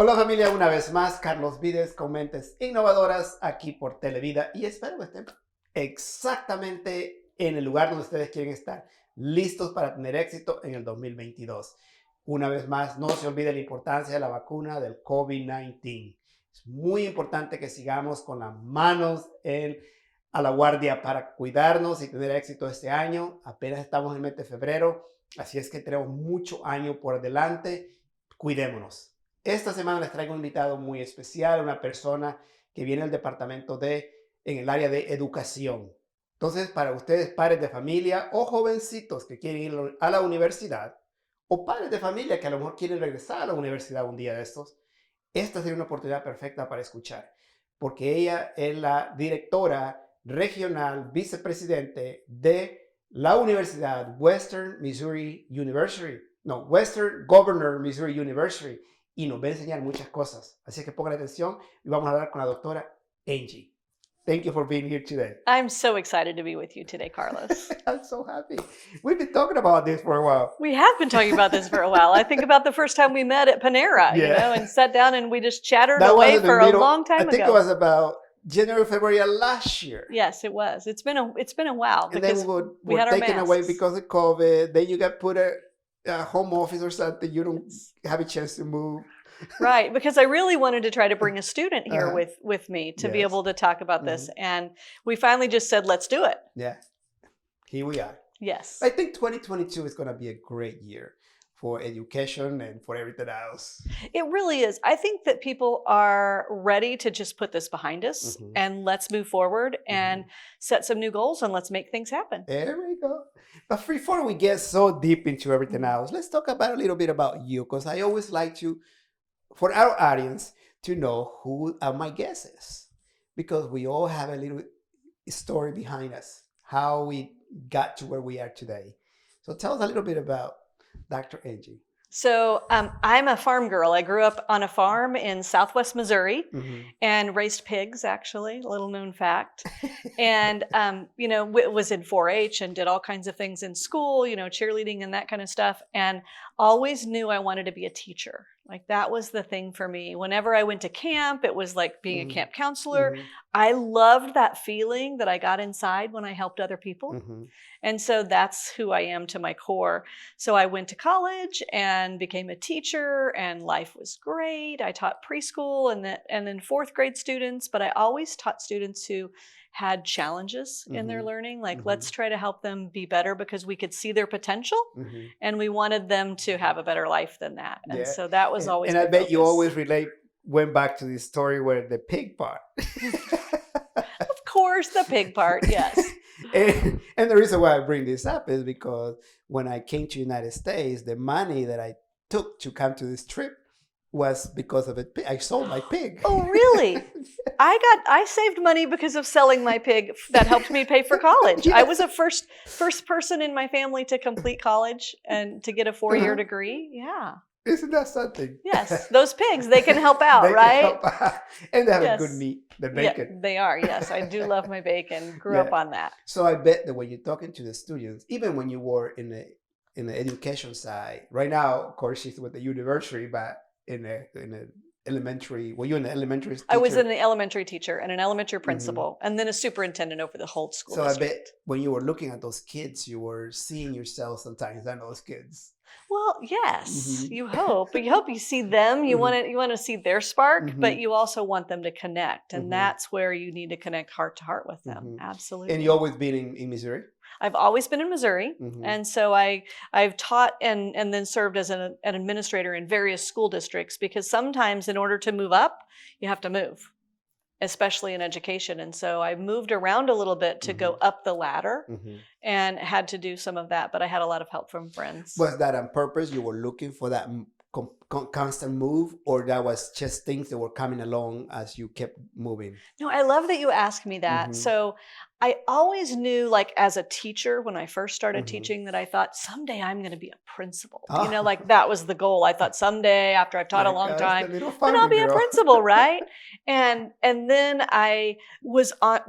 Hola familia, una vez más, Carlos Vides con mentes innovadoras aquí por Televida y espero que estén exactamente en el lugar donde ustedes quieren estar, listos para tener éxito en el 2022. Una vez más, no se olvide la importancia de la vacuna del COVID-19. Es muy importante que sigamos con las manos a la guardia para cuidarnos y tener éxito este año. Apenas estamos en el mes de febrero, así es que tenemos mucho año por delante. Cuidémonos. Esta semana les traigo un invitado muy especial, una persona que viene del departamento en el área de educación. Entonces, para ustedes, padres de familia o jovencitos que quieren ir a la universidad, o padres de familia que a lo mejor quieren regresar a la universidad un día de estos, esta sería una oportunidad perfecta para escuchar, porque ella es la directora regional, vicepresidente de la Universidad Western Missouri University. No, Western Governor Missouri University, y nos va a enseñar muchas cosas. Así que pongan atención y vamos a hablar con la doctora Angie. Thank you for being here today. I'm so excited to be with you today, Carlos. I'm so happy. We've been talking about this for a while. We have been talking about this for a while. I think about the first time we met at Panera, and sat down and we just chattered away for a long time ago. I think it was about January, February of last year. Yes, it was. It's been a while because and then we had our taken masks away because of COVID. Then you got put a home office or something. You don't have a chance to move. Right, because I really wanted to try to bring a student here with me to be able to talk about this. And we finally just said, let's do it. Yeah, here we are. Yes. I think 2022 is going to be a great year for education and for everything else. It really is. I think that people are ready to just put this behind us and let's move forward and set some new goals and let's make things happen. There we go. But before we get so deep into everything else, let's talk about a little bit about you, because I always like to, for our audience, to know who my guest is, because we all have a little story behind us, how we got to where we are today. So tell us a little bit about Dr. Angie. So I'm a farm girl. I grew up on a farm in Southwest Missouri and raised pigs, actually, a little known fact. And, was in 4-H and did all kinds of things in school, cheerleading and that kind of stuff. And always knew I wanted to be a teacher. Like that was the thing for me. Whenever I went to camp, it was like being a camp counselor. I loved that feeling that I got inside when I helped other people. And so that's who I am to my core. So I went to college and became a teacher, and life was great. I taught preschool and then fourth grade students, but I always taught students who had challenges in their learning. Like, let's try to help them be better, because we could see their potential and we wanted them to have a better life than that. And so that was always my focus. You always went back to this story where the pig part. Of course, the pig part, yes. And the reason why I bring this up is because when I came to the United States, the money that I took to come to this trip was because of it. I sold my pig. Oh, really? I saved money because of selling my pig. That helped me pay for college. I was a first person in my family to complete college and to get a 4-year degree. Yeah. Isn't that something? Yes. Those pigs, they can help out, right? Can help out. And they have a good meat, the bacon. Yeah, they are, yes. I do love my bacon. Grew up on that. So I bet that when you're talking to the students, even when you were in the education side, right now, of course, she's with the university, but in the elementary, were you in the elementary teacher? I was an elementary teacher and an elementary principal, and then a superintendent over the whole school district. I bet when you were looking at those kids, you were seeing yourself sometimes on those kids. Well, yes, you hope. But you hope you see them. You want to see their spark, but you also want them to connect, and that's where you need to connect heart to heart with them. Absolutely. And you always been in Missouri? I've always been in Missouri, and so I've taught and then served as an administrator in various school districts, because sometimes in order to move up, you have to move, especially in education. And so I moved around a little bit to go up the ladder and had to do some of that, but I had a lot of help from friends. Was that on purpose? You were looking for that constant move, or that was just things that were coming along as you kept moving? No, I love that you asked me that. So I always knew, like as a teacher, when I first started teaching, that I thought someday I'm going to be a principal. Like that was the goal. I thought someday, after I've taught a long time, then I'll be a principal, right? And then I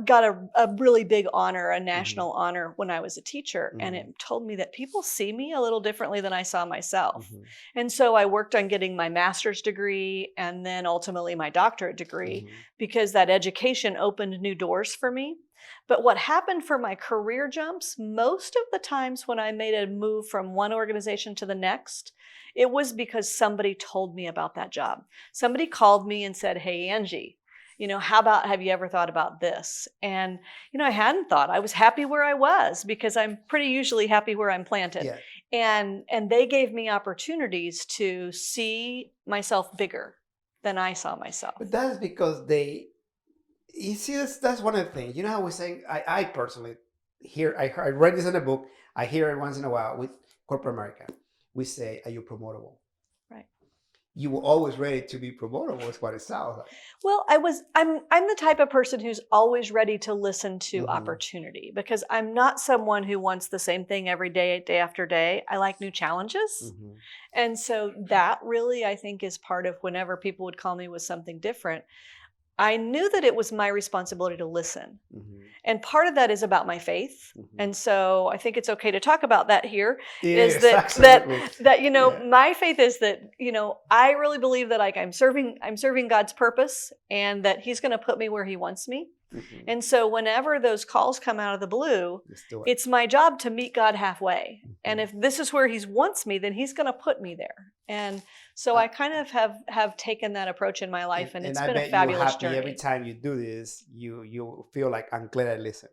got a really big honor, a national honor, when I was a teacher, and it told me that people see me a little differently than I saw myself. And so I worked on getting my master's degree and then ultimately my doctorate degree, Mhm. because that education opened new doors for me. But what happened for my career jumps, most of the times when I made a move from one organization to the next, it was because somebody told me about that job. Somebody called me and said, "Hey, Angie, have you ever thought about this?" And, I hadn't thought. I was happy where I was because I'm pretty usually happy where I'm planted. Yeah. And they gave me opportunities to see myself bigger than I saw myself. But that's because you see, that's one of the things. You know how we're saying, I personally I read this in a book, I hear it once in a while with corporate America. We say, are you promotable? Right. You were always ready to be promotable, is what it sounds like. Well, I'm the type of person who's always ready to listen to Mhm. opportunity, because I'm not someone who wants the same thing every day, day after day. I like new challenges. Mhm. And so that really, I think, is part of whenever people would call me with something different. I knew that it was my responsibility to listen. Mhm. And part of that is about my faith. Mhm. And so I think it's okay to talk about that here. Is Yes, that absolutely. Yeah. my faith is that, I really believe that, like, I'm serving God's purpose, and that he's going to put me where he wants me. Mhm. And so whenever those calls come out of the blue, Let's do it. it's my job to meet God halfway. And Mhm. if this is where he wants me, then he's going to put me there. And so I kind of have taken that approach in my life, and And it's I been a bet you're fabulous happy every journey. time you do this. You feel like, I'm glad I listened.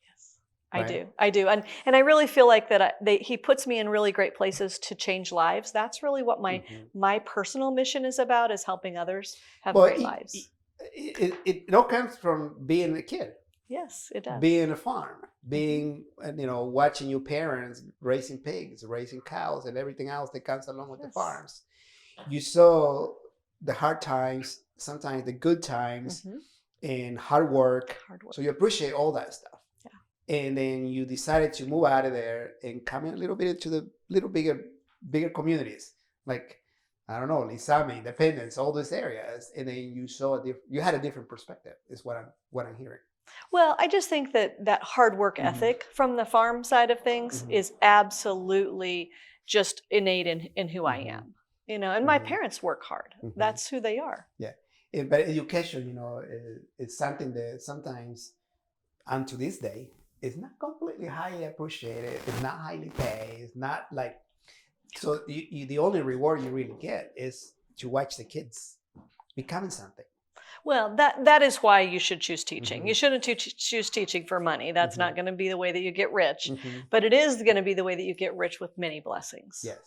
Yes, I Right? do. I do. And I really feel like that he puts me in really great places to change lives. That's really what Mhm. my personal mission is about, is helping others have Well, great lives. it all comes from being a kid, Yes, it does. being a farm, Mhm. being, watching your parents raising pigs, raising cows, and everything else that comes along with the Yes. farms. You saw the hard times, sometimes the good times, Mhm. and hard work. Hard work. So you appreciate all that stuff. Yeah. And then you decided to move out of there and come in a little bit into the little bigger communities, like, I don't know, Lisami, Independence, all these areas, and then you saw you had a different perspective. Is what I'm hearing. Well, I just think that hard work Mhm. ethic from the farm side of things Mhm. is absolutely just innate in who I Mhm. am. And my Mhm. parents work hard. Mhm. That's who they are. Yeah. But education, is something that sometimes, and to this day, is not completely highly appreciated. It's not highly paid. It's not like, so the only reward you really get is to watch the kids becoming something. Well, that is why you should choose teaching. Mhm. You shouldn't choose teaching for money. That's not Mhm. going to be the way that you get rich, Mhm. but it is going to be the way that you get rich with many blessings. Yes.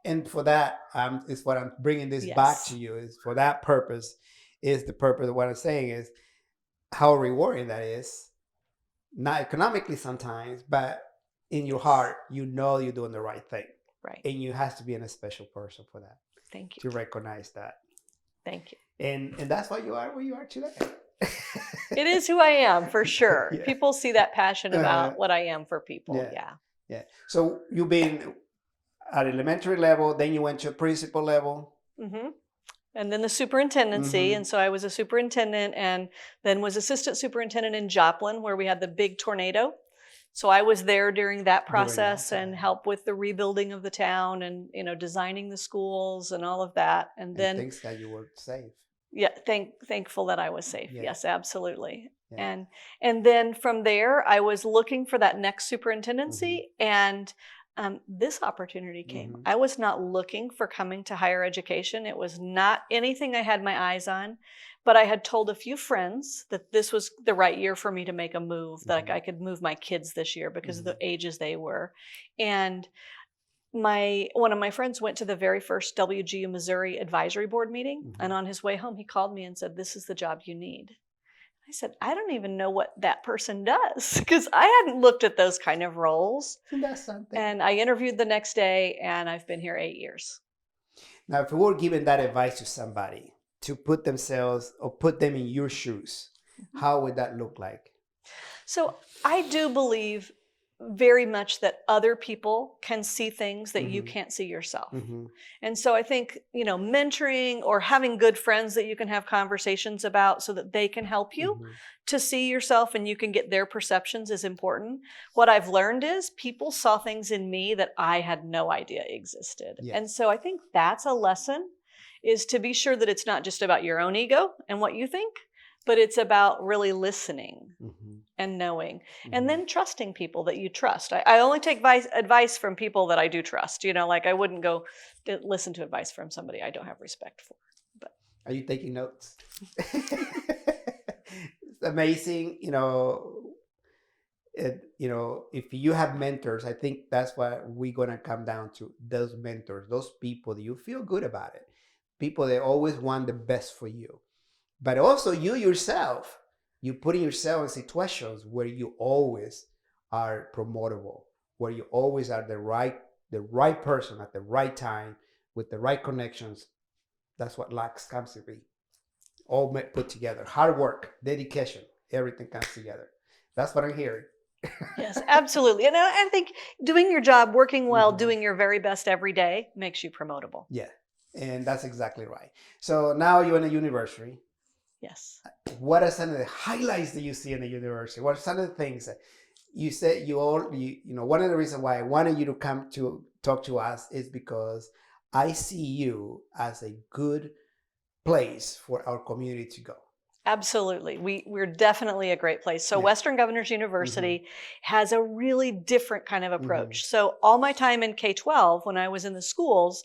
And for that, is what I'm bringing this back to Yes. you. Is for that purpose, is the purpose of what I'm saying is how rewarding that is. Not economically sometimes, but in your heart, you're doing the right thing. Right. And you have to be in a special person for that, Thank you. to recognize that. Thank you. And that's why you are where you are today. It is who I am, for sure. Yeah. People see that passion Uh, about what I am for people. yeah. Yeah. Yeah. So you've been at elementary level, then you went to a principal level. Hmm. And then the superintendency. Mm-hmm. And so I was a superintendent, and then was assistant superintendent in Joplin, where we had the big tornado. So I was there during that During that process and time. helped with the rebuilding of the town, and designing the schools and all of that. And And then, thanks God you were safe. yeah, thankful that I was safe. Yeah. Yes, absolutely. Yeah. And then from there, I was looking for that next superintendency, Mm-hmm. and this opportunity came. Mm-hmm. I was not looking for coming to higher education. It was not anything I had my eyes on, but I had told a few friends that this was the right year for me to make a move, that Mm-hmm. I could move my kids this year because of Mm-hmm. the ages they were. And one of my friends went to the very first WGU Missouri advisory board meeting, Mm-hmm. and on his way home, he called me and said, "This is the job you need." I said, "I don't even know what that person does," because I hadn't looked at those kind of roles. And that's something. And I interviewed the next day, and I've been here 8 years. Now, if we were giving that advice to somebody to put themselves or put them in your shoes, how would that look like? So I do believe very much that other people can see things that you Mm-hmm. can't see yourself. Mm-hmm. And so I think, mentoring or having good friends that you can have conversations about so that they can help you Mm-hmm. to see yourself and you can get their perceptions is important. What I've learned is people saw things in me that I had no idea existed. Yes. And so I think that's a lesson is to be sure that it's not just about your own ego and what you think, but it's about really listening and knowing, and then trusting people that you trust. I only take advice from people that I do trust. Like I wouldn't go listen to advice from somebody I don't have respect for. But are you taking notes? It's amazing. If you have mentors, I think that's what we're going to come down to. Those mentors, those people that you feel good about it, people that always want the best for you. But also you yourself, you putting yourself in situations where you always are promotable, where you always are the right person at the right time with the right connections. That's what Lux comes to be. All put together. Hard work, dedication, everything comes together. That's what I'm hearing. Yes, absolutely. And I think doing your job, working well, doing your very best every day makes you promotable. Yeah, and that's exactly right. So now you're in a university. Yes. What are some of the highlights that you see in the university? What are some of the things that you said one of the reasons why I wanted you to come to talk to us is because I see you as a good place for our community to go. Absolutely. We're definitely a great place. So Western Governors University has a really different kind of approach. So all my time in K-12, when I was in the schools,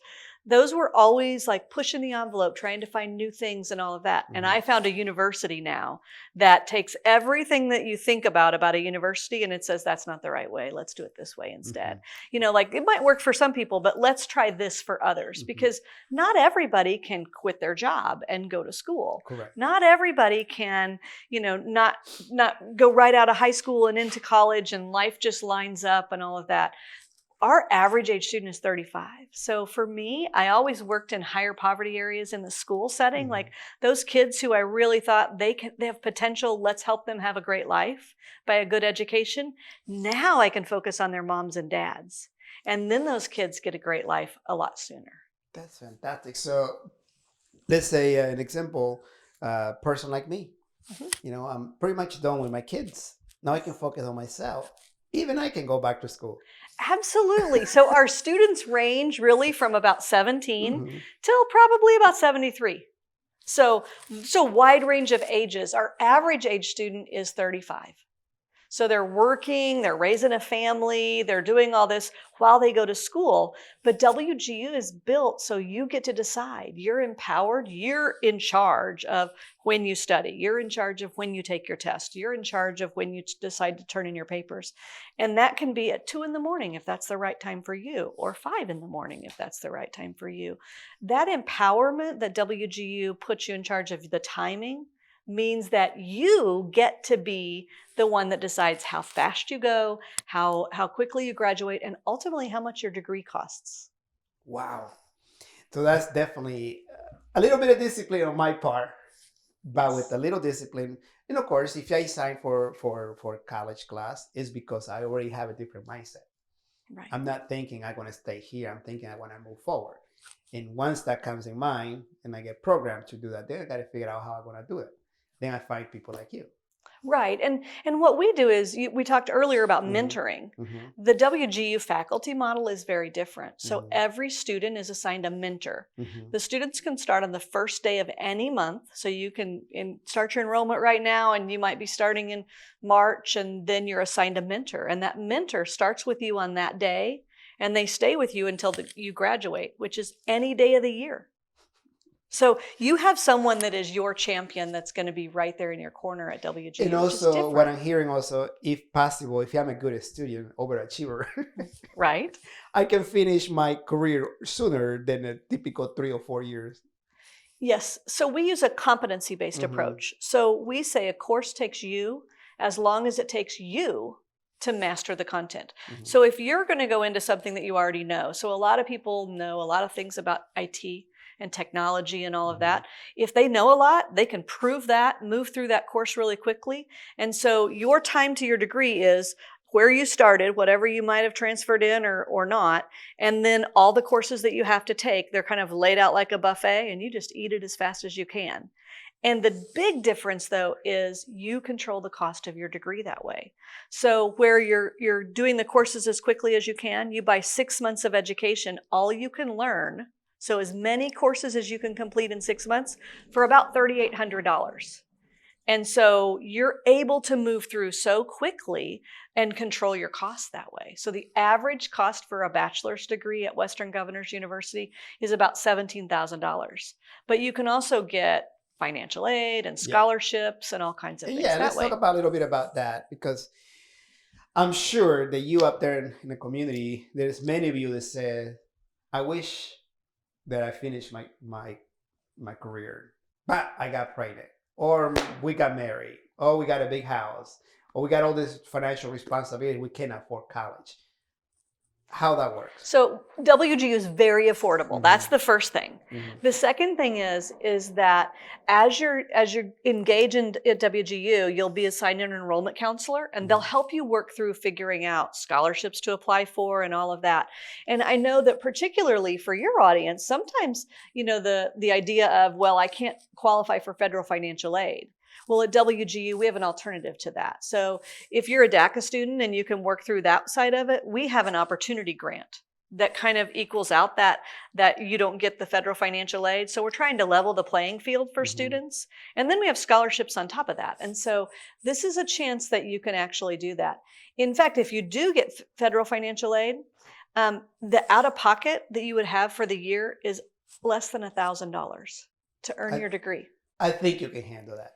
those were always like pushing the envelope, trying to find new things and all of that. And I found a university now that takes everything that you think about a university and it says, that's not the right way. Let's do it this way instead. Like it might work for some people, but let's try this for others because not everybody can quit their job and go to school. Correct. Not everybody can, not go right out of high school and into college and life just lines up and all of that. Our average age student is 35. So for me, I always worked in higher poverty areas in the school setting, like those kids who I really thought they have potential. Let's help them have a great life by a good education. Now I can focus on their moms and dads. And then those kids get a great life a lot sooner. That's fantastic. So let's say an example, person like me, I'm pretty much done with my kids. Now I can focus on myself. Even I can go back to school. Absolutely. So our students range really from about 17 till probably about 73. So wide range of ages. Our average age student is 35. So they're working, they're raising a family, they're doing all this while they go to school. But WGU is built so you get to decide. You're empowered. You're in charge of when you study. You're in charge of when you take your test. You're in charge of when you decide to turn in your papers. And that can be at 2 a.m. if that's the right time for you, or 5 a.m. if that's the right time for you. That empowerment that WGU puts you in charge of the timing means that you get to be the one that decides how fast you go, how quickly you graduate, and ultimately how much your degree costs. Wow. So that's definitely a little bit of discipline on my part, but with a little discipline. And of course, if I sign for college class, it's because I already have a different mindset. Right. I'm not thinking I'm going to stay here. I'm thinking I want to move forward. And once that comes in mind and I get programmed to do that, then I got to figure out how I'm going to do it. Then I find people like you. Right. And what we do is, we talked earlier about mentoring. The WGU faculty model is very different. So every student is assigned a mentor. The students can start on the first day of any month. So you can start your enrollment right now, and you might be starting in March, and then you're assigned a mentor. And that mentor starts with you on that day, and they stay with you until you graduate, which is any day of the year. So you have someone that is your champion that's going to be right there in your corner at WGU. And also, what I'm hearing also, if possible, if I'm a good student, overachiever, right, I can finish my career sooner than a typical 3 or 4 years. Yes. So we use a competency-based approach. So we say a course takes you as long as it takes you to master the content. So if you're going to go into something that you already know, so a lot of people know a lot of things about IT and technology and all of that. If they know a lot, they can prove that, move through that course really quickly. And so your time to your degree is where you started, whatever you might have transferred in or not. And then all the courses that you have to take, they're kind of laid out like a buffet, and you just eat it as fast as you can. And the big difference, though, is you control the cost of your degree that way. So where you're doing the courses as quickly as you can, you buy 6 months of education, all you can learn So as many courses as you can complete in 6 months for about $3,800. And so you're able to move through so quickly and control your costs that way. So the average cost for a bachelor's degree at Western Governors University is about $17,000. But you can also get financial aid and scholarships and all kinds of things Yeah, that let's way. talk about a little bit about that, because I'm sure that you up there in the community, there's many of you that said, I wish that I finished my career, but I got pregnant, or we got married, or we got a big house, or we got all this financial responsibility, we can't afford college. How that works? So WGU is very affordable. That's the first thing. Mhm. The second thing is that as you're engaged at WGU, you'll be assigned an enrollment counselor, and they'll help you work through figuring out scholarships to apply for and all of that. And I know that particularly for your audience, sometimes, the idea of, well, I can't qualify for federal financial aid. Well, at WGU, we have an alternative to that. So if you're a DACA student and you can work through that side of it, we have an opportunity grant that kind of equals out that you don't get the federal financial aid. So we're trying to level the playing field for students. And then we have scholarships on top of that. And so this is a chance that you can actually do that. In fact, if you do get federal financial aid, the out-of-pocket that you would have for the year is less than $1,000 to earn your degree. I think you can handle that.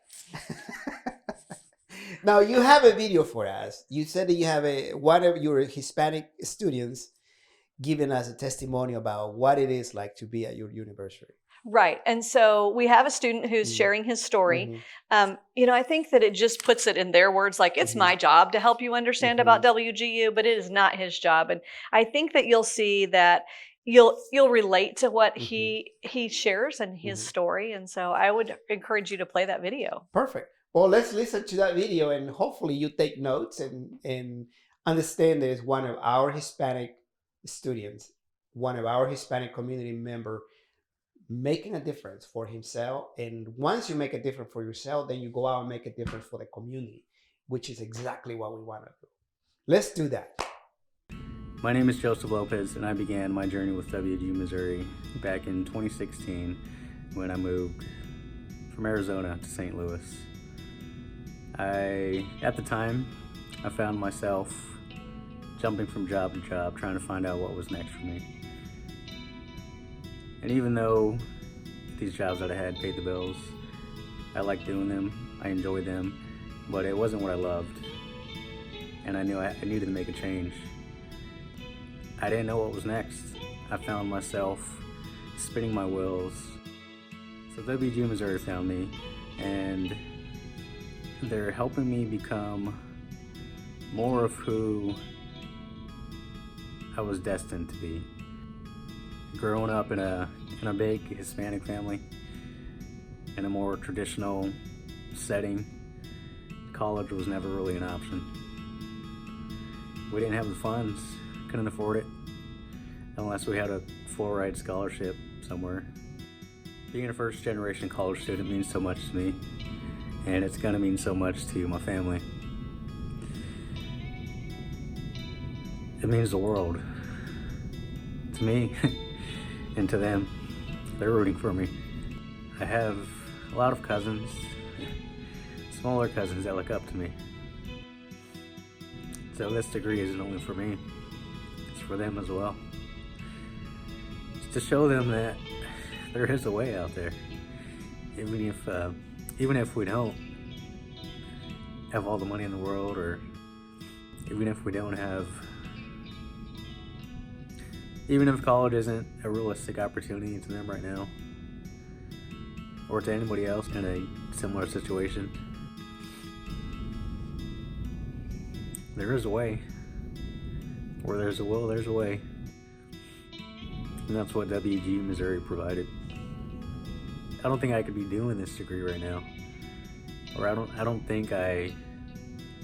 Now, you have a video for us. You said that you have one of your Hispanic students giving us a testimony about what it is like to be at your university. Right. And so we have a student who's sharing his story. I think that it just puts it in their words, like, it's my job to help you understand about WGU, but it is not his job. And I think that you'll see that you'll relate to what he shares and his story. And so I would encourage you to play that video. Perfect. Well, let's listen to that video, and hopefully you take notes and understand that it's one of our Hispanic students, one of our Hispanic community member, making a difference for himself. And once you make a difference for yourself, then you go out and make a difference for the community, which is exactly what we want to do. Let's do that. My name is Joseph Lopez, and I began my journey with WGU Missouri back in 2016 when I moved from Arizona to St. Louis. At the time, I found myself jumping from job to job, trying to find out what was next for me. And even though these jobs that I had paid the bills, I liked doing them, I enjoyed them, but it wasn't what I loved. And I knew I needed to make a change. I didn't know what was next. I found myself spinning my wheels. So WGU Missouri found me, and they're helping me become more of who I was destined to be. Growing up in a big Hispanic family, in a more traditional setting, college was never really an option. We didn't have the funds, couldn't afford it, unless we had a full-ride scholarship somewhere. Being a first-generation college student means so much to me, and it's gonna mean so much to my family. It means the world to me and to them. They're rooting for me. I have a lot of cousins, smaller cousins that look up to me. So this degree isn't only for me, it's for them as well. It's to show them that there is a way out there. Even if we don't have all the money in the world, or even if college isn't a realistic opportunity to them right now, or to anybody else in a similar situation, there is a way. Where there's a will, there's a way. And that's what WGU Missouri provided. I don't think I could be doing this degree right now. Or I don't think I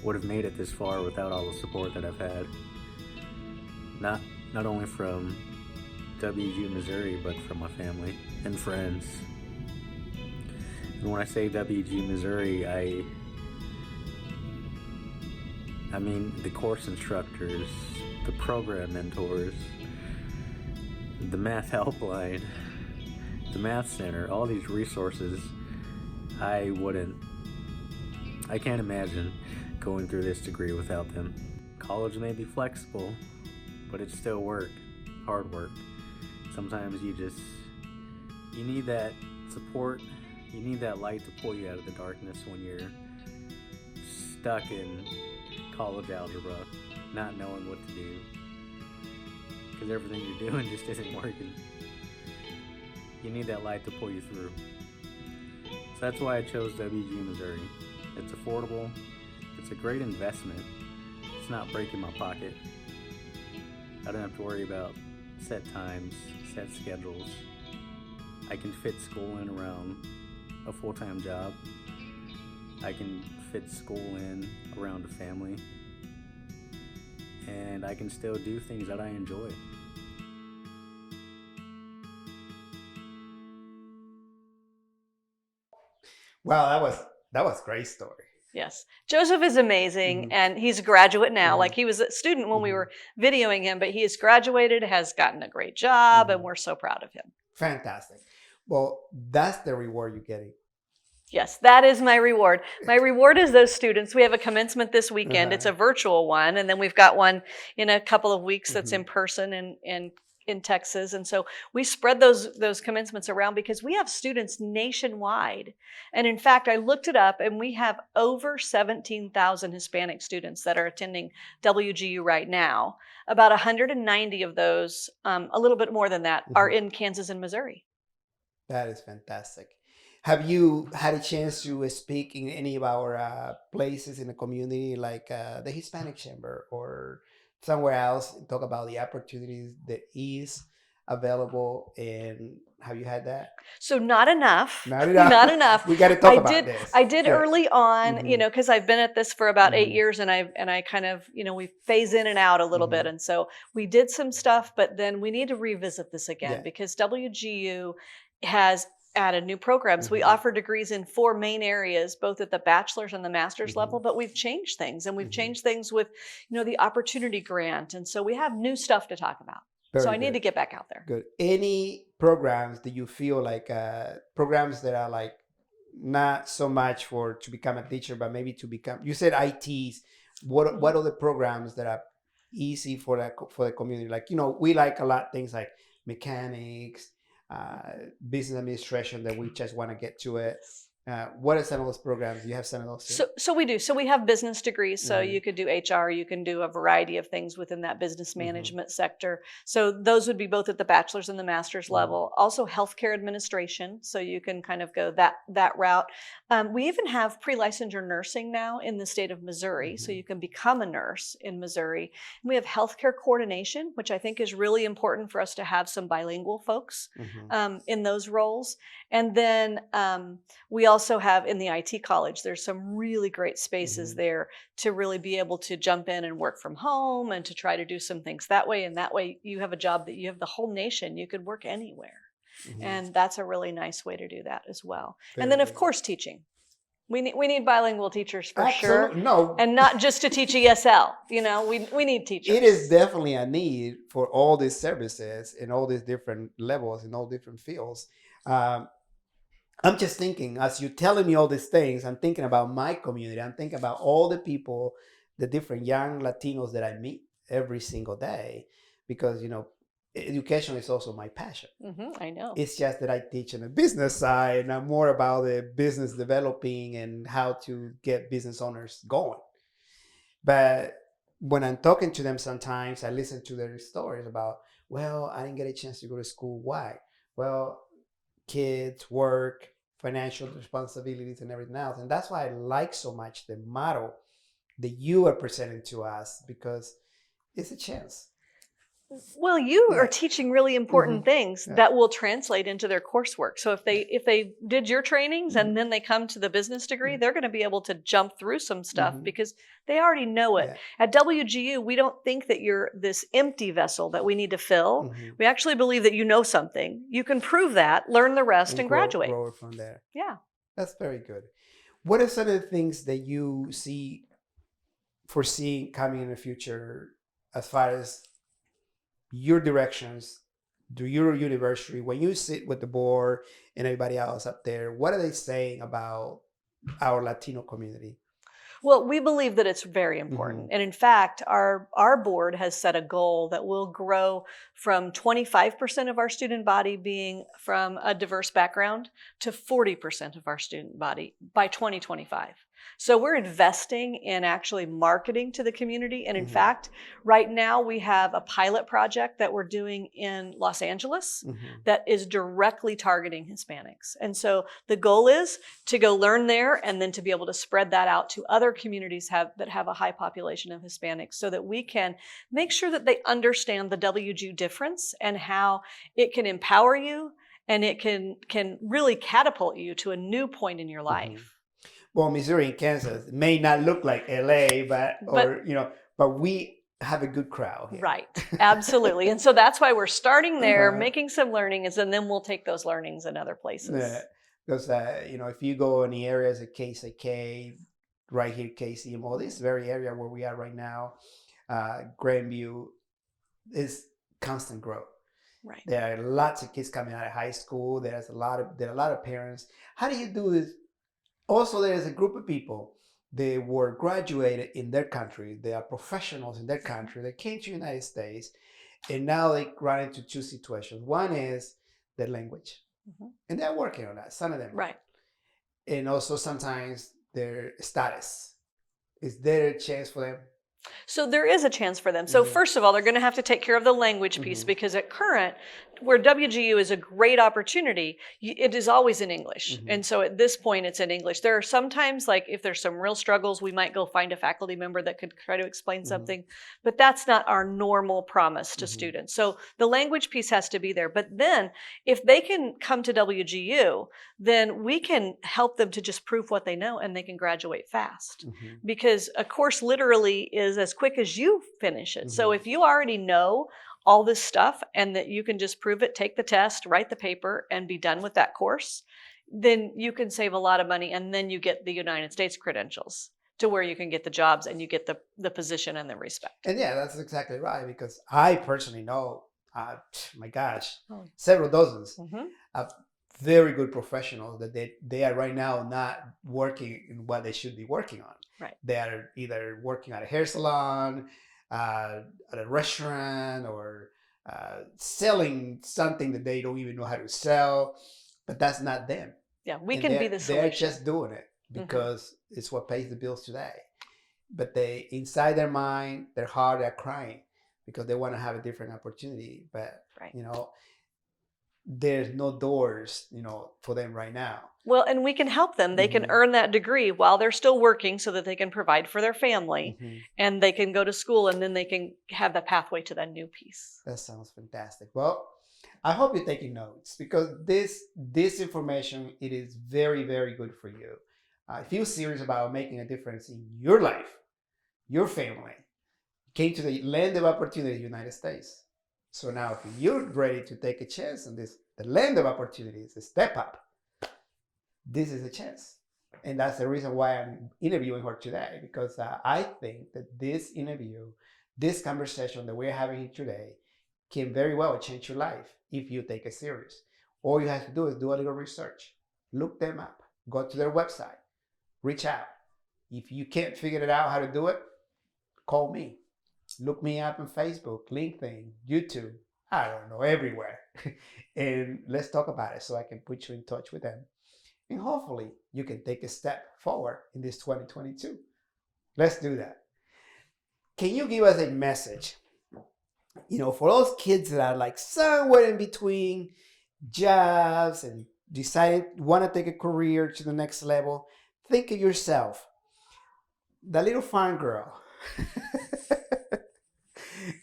would have made it this far without all the support that I've had. Not only from WGU Missouri, but from my family and friends. And when I say WGU Missouri, I mean the course instructors, the program mentors, the math helpline, the math center, all these resources. I can't imagine going through this degree without them. College may be flexible, but it's still work, hard work. Sometimes you need that support, you need that light to pull you out of the darkness when you're stuck in college algebra, not knowing what to do, because everything you're doing just isn't working. You need that light to pull you through. So that's why I chose WGU Missouri. It's affordable, it's a great investment, it's not breaking my pocket. I don't have to worry about set times, set schedules. I can fit school in around a full-time job. I can fit school in around a family. And I can still do things that I enjoy. Wow, that was a great story. Yes. Joseph is amazing, Mhm. and he's a graduate now. Mhm. Like, he was a student when we Mhm. were videoing him, but he has graduated, has gotten a great job, and Mhm. we're so proud of him. Fantastic. Well, that's the reward you're getting. Yes, that is my reward. My reward is those students. We have a commencement this weekend. It's Uh-huh. a virtual one, and then we've got one in a couple of weeks that's Mhm. in person in Texas. And so we spread those commencements around because we have students nationwide. And in fact, I looked it up, and we have over 17,000 Hispanic students that are attending WGU right now. About 190 of those, a little bit more than that, are Mhm. in Kansas and Missouri. That is fantastic. Have you had a chance to speak in any of our places in the community, like the Hispanic Chamber or somewhere else, and talk about the opportunities that is available? And have you had that? So not enough, Not enough. not enough. We got to talk about this. I did Yeah. early on, Mhm. because I've been at this for about 8 years, Mhm. and I kind of, we phase in and out a little bit. Mhm. And so we did some stuff, but then we need to revisit this again Yeah. because WGU has added new programs. We Mhm. offer degrees in 4 main areas, both at the bachelor's and the master's level, Mhm. but we've changed things, and we've Mhm. changed things with, the opportunity grant. And so we have new stuff to talk about. So Very I need to good. get back out there. Good. Any programs that you feel like programs that are like not so much for to become a teacher, but maybe to become? You said ITs. What are the programs that are easy for the community? Like we like a lot things like mechanics, business administration that we just want to get to it. What are some of those programs? Do you have some of those too? So we do. So we have business degrees. So Mhm. you could do HR, you can do a variety of things within that business Mhm. management sector. So those would be both at the bachelor's and the master's Mhm. level. Also healthcare administration. So you can kind of go that route. We even have pre-licensure nursing now in the state of Missouri. So Mhm. you can become a nurse in Missouri. And we have healthcare coordination, which I think is really important for us to have some bilingual folks Mhm. in those roles. And then we also have in the IT college, there's some really great spaces Mhm. there to really be able to jump in and work from home and to try to do some things that way. And that way you have a job that you have the whole nation. You could work anywhere. Mhm. And that's a really nice way to do that as well. And Very then, of good. course, teaching. We need bilingual teachers for sure. Absolutely. No, And not just to teach ESL. We need teachers. it is definitely a need for all these services in all these different levels in all different fields. Um, I'm just thinking, as you're telling me all these things, I'm thinking about my community. I'm thinking about all the people, the different young Latinos that I meet every single day, because education is also my passion. I know. It's just that I teach on the business side, and I'm more about the business developing and how to get business owners going. But when I'm talking to them, sometimes I listen to their stories about, well, I didn't get a chance to go to school. Why? Well, kids, work, financial responsibilities, and everything else. And that's why I like so much the model that you are presenting to us, because it's a chance. Well, you Yeah. are teaching really important things Yeah. that will translate into their coursework. So if they did your trainings Mhm. and then they come to the business degree, Mhm. they're going to be able to jump through some stuff Mhm. because they already know it. Yeah. At WGU, we don't think that you're this empty vessel that we need to fill. Mhm. We actually believe that you know something. You can prove that, learn the rest, and graduate. Grow it from there. Yeah. That's very good. What are some of the things that you foresee coming in the future as far as your directions do your university, when you sit with the board and everybody else up there, what are they saying about our Latino community? Well, we believe that it's very important. And in fact, our board has set a goal that will grow from 25% of our student body being from a diverse background to 40% of our student body by 2025. So we're investing in actually marketing to the community. And in fact, right now we have a pilot project that we're doing in Los Angeles that is directly targeting Hispanics. And so the goal is to go learn there and then to be able to spread that out to other communities that have a high population of Hispanics so that we can make sure that they understand the WGU difference and how it can empower you and it can really catapult you to a new point in your life. Well, Missouri and Kansas may not look like LA, but we have a good crowd here. Right, absolutely. And so that's why we're starting there, making some learnings, and then we'll take those learnings in other places. Yeah, because if you go in the areas of KCK, right here, KCMO, this very area where we are right now, Grandview, is constant growth. Right. There are lots of kids coming out of high school. There are a lot of parents. How do you do this? Also, there is a group of people, they were graduated in their country. They are professionals in their country. They came to the United States, and now they run into two situations. One is the language, and they're working on that. Some of them. Right. And also sometimes their status. Is there a chance for them? So there is a chance for them. So first of all, they're going to have to take care of the language piece because at current, where WGU is a great opportunity, it is always in English. And so at this point, it's in English. There are sometimes, like if there's some real struggles, we might go find a faculty member that could try to explain something, but that's not our normal promise to students. So the language piece has to be there. But then if they can come to WGU, then we can help them to just prove what they know and they can graduate fast. Because a course literally is as quick as you finish it. So if you already know all this stuff and that you can just prove it, take the test, write the paper, and be done with that course, then you can save a lot of money and then you get the United States credentials to where you can get the jobs and you get the position and the respect. And yeah, that's exactly right, because I personally know, my gosh, several dozens of very good professionals that they are right now not working in what they should be working on. Right. They are either working at a hair salon, at a restaurant, or selling something that they don't even know how to sell, but that's not them. Yeah, we can be the solution. They're just doing it because it's what pays the bills today. But they, inside their mind, their heart, they're crying because they want to have a different opportunity. But there's no doors, for them right now. Well, and we can help them. They can earn that degree while they're still working so that they can provide for their family and they can go to school and then they can have the pathway to that new piece. That sounds fantastic. Well, I hope you're taking notes because this information, it is very, very good for you. If you're serious about making a difference in your life, your family, came to the land of opportunity, United States. So now if you're ready to take a chance on this, the land of opportunities, a step up, this is a chance. And that's the reason why I'm interviewing her today, because I think that this interview, this conversation that we're having here today can very well change your life if you take it serious. All you have to do is do a little research, look them up, go to their website, reach out. If you can't figure it out how to do it, call me. Look me up on Facebook, LinkedIn, YouTube, I don't know, everywhere. And let's talk about it so I can put you in touch with them. And hopefully you can take a step forward in this 2022. Let's do that. Can you give us a message, for those kids that are like somewhere in between jobs and want to take a career to the next level? Think of yourself, the little farm girl.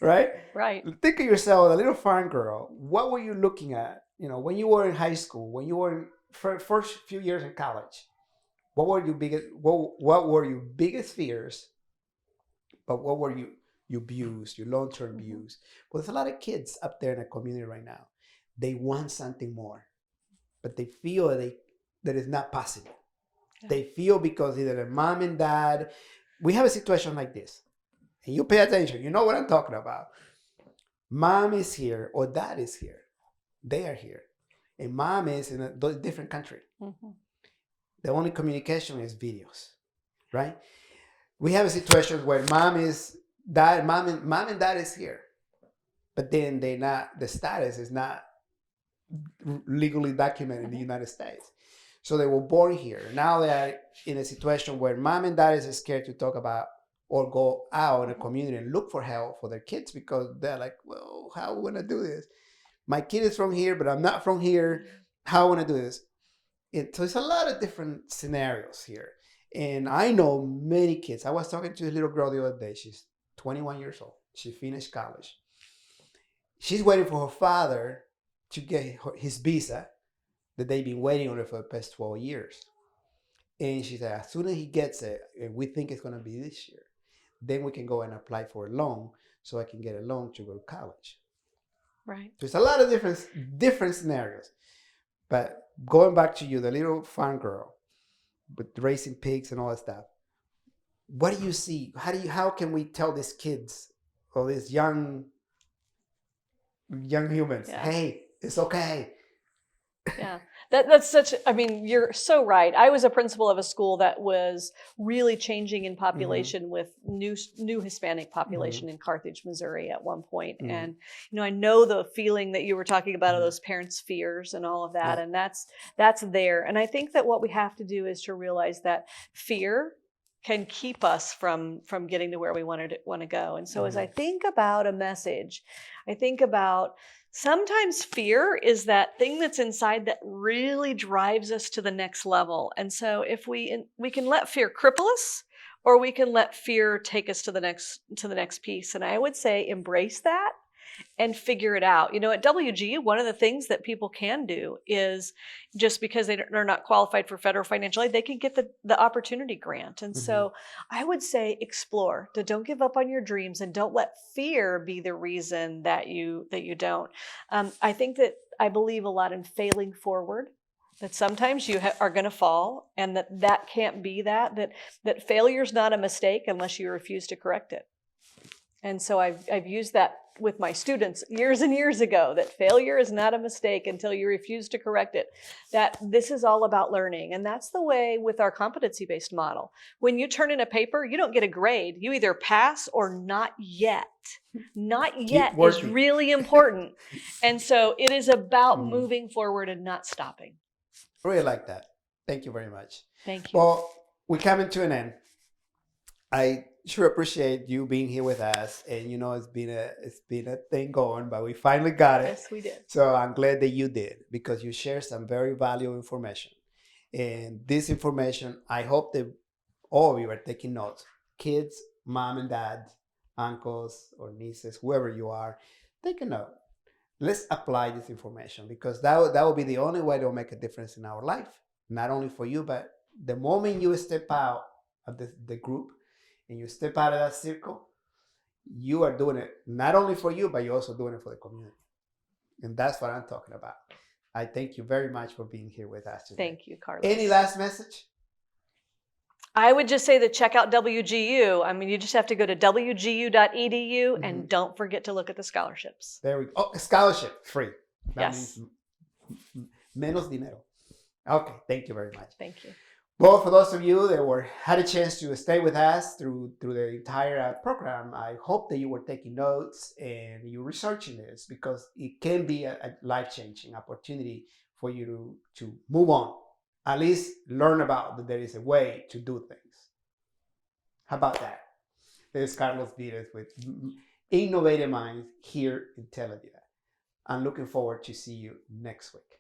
Right? Think of yourself, the little farm girl. What were you looking at? When you were in high school, when you were in first few years in college, what were your biggest fears? But what were your views, your long-term views? Well, there's a lot of kids up there in the community right now. They want something more, but they feel that it's not possible. Yeah. They feel because either their mom and dad, we have a situation like this. And you pay attention, you know what I'm talking about. Mom is here or dad is here. They are here. And mom is in a different country. Mm-hmm. The only communication is videos, right? We have a situation where mom and dad is here, but then the status is not legally documented in the United States. So they were born here. Now they are in a situation where mom and dad is scared to talk about or go out in the community and look for help for their kids because they're like, well, how are we going to do this? My kid is from here, but I'm not from here. How are we going to do this? So it's a lot of different scenarios here. And I know many kids. I was talking to this little girl the other day. She's 21 years old. She finished college. She's waiting for her father to get his visa that they've been waiting on it for the past 12 years. And she said, as soon as he gets it, and we think it's going to be this year, then we can go and apply for a loan so I can get a loan to go to college. Right. There's a lot of different scenarios. But going back to you, the little farm girl with raising pigs and all that stuff, what do you see? How can we tell these kids or these young humans, hey, it's okay? Yeah, that's such, I mean, you're so right. I was a principal of a school that was really changing in population with new Hispanic population in Carthage, Missouri at one point. And, I know the feeling that you were talking about of those parents' fears and all of that. And that's there. And I think that what we have to do is to realize that fear can keep us from getting to where we want to go. And so as I think about a message, I think about sometimes fear is that thing that's inside that really drives us to the next level. And so if we can let fear cripple us, or we can let fear take us to the next piece. And I would say embrace that and figure it out. At WGU, one of the things that people can do is, just because they're not qualified for federal financial aid, they can get the opportunity grant. And so I would say explore. Don't give up on your dreams, and don't let fear be the reason that you don't. I believe a lot in failing forward. That sometimes you are going to fall, and that can't be that failure's not a mistake unless you refuse to correct it. And so I've used that with my students years and years ago, that failure is not a mistake until you refuse to correct it, that this is all about learning. And that's the way with our competency-based model. When you turn in a paper, you don't get a grade. You either pass or not yet. Not yet is really important. And so it is about moving forward and not stopping. I really like that. Thank you very much. Thank you. Well, we're coming to an end. I sure appreciate you being here with us, and it's been a thing going, but we finally got it. Yes, we did. So I'm glad that you did, because you shared some very valuable information. And this information, I hope that all of you are taking notes. Kids, mom and dad, uncles or nieces, whoever you are, take a note. Let's apply this information, because that will be the only way to make a difference in our life. Not only for you, but the moment you step out of the group, and you step out of that circle, you are doing it not only for you, but you're also doing it for the community. And that's what I'm talking about. I thank you very much for being here with us today. Thank you, Carlos. Any last message? I would just say that check out WGU. I mean, you just have to go to wgu.edu and don't forget to look at the scholarships. There we go. Oh, scholarship, free. That Yes. means menos dinero. Okay, thank you very much. Thank you. Well, for those of you that had a chance to stay with us through the entire program, I hope that you were taking notes and you're researching this, because it can be a life-changing opportunity for you to move on. At least learn about that there is a way to do things. How about that? This is Carlos Vides with Innovative Minds here in Televida. I'm looking forward to see you next week.